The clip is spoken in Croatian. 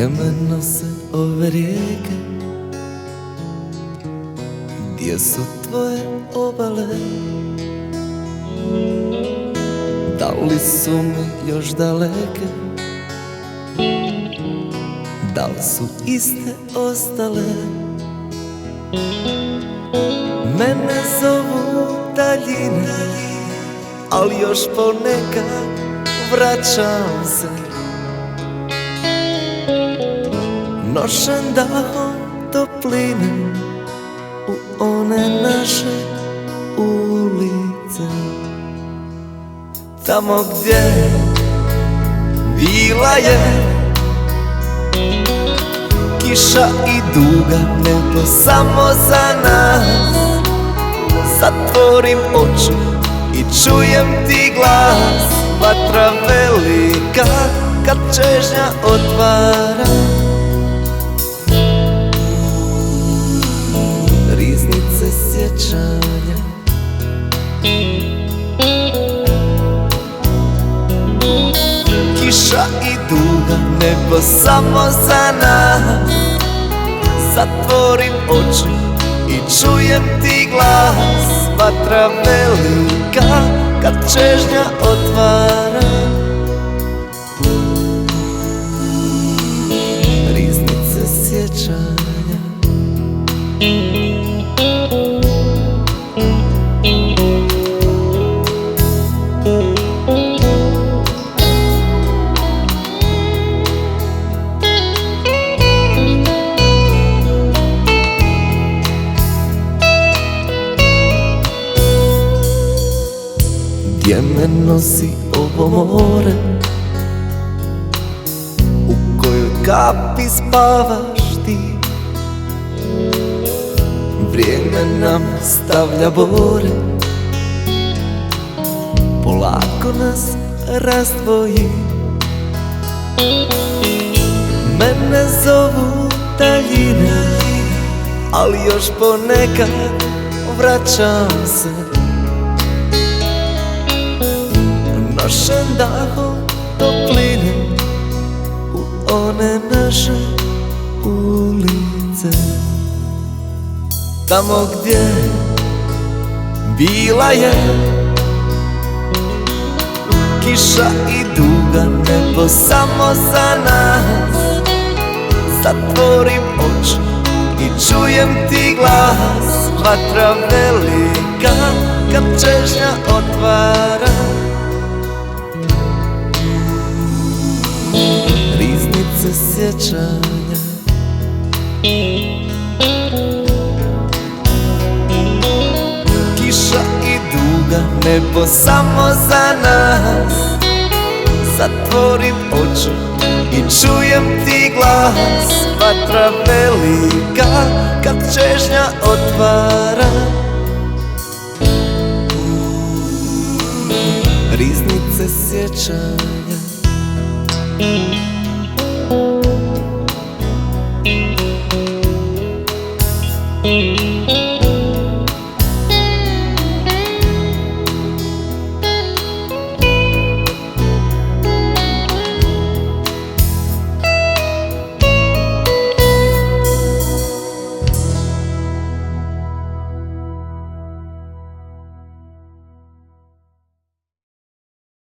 Gdje me nose ove rijeke, gdje su tvoje obale? Da li su mi još daleke? Da li su iste ostale? Mene zovu daljine, ali još ponekad vraćam se, nošen dahom topline u one naše ulice. Tamo gdje bila je kiša i duga nebo samo za nas. Zatvorim oči i čujem ti glas, vatra velika kad čežnja otvara. Riznice sjećanja, kiša i duga nebo samo za nas. Zatvorim oči i čujem ti glas, vatra velika kad čežnja otvara. Riznice sjećanja, gdje me nosi ovo more, u kojoj kapi spavaš ti. Vrijeme nam stavlja bore, polako nas razdvoji. Mene zovu daljine, ali još ponekad vraćam se, nošen dahom topline u one naše ulice. Tamo gdje bila je kiša i duga nebo samo za nas. Zatvorim oči i čujem ti glas, vatra velika kad čežnja otvara. Riznice sjećanja, kiša i duga nebo samo za nas. Zatvorim oči i čujem ti glas, vatra velika kad čežnja otvara. Riznice sjećanja.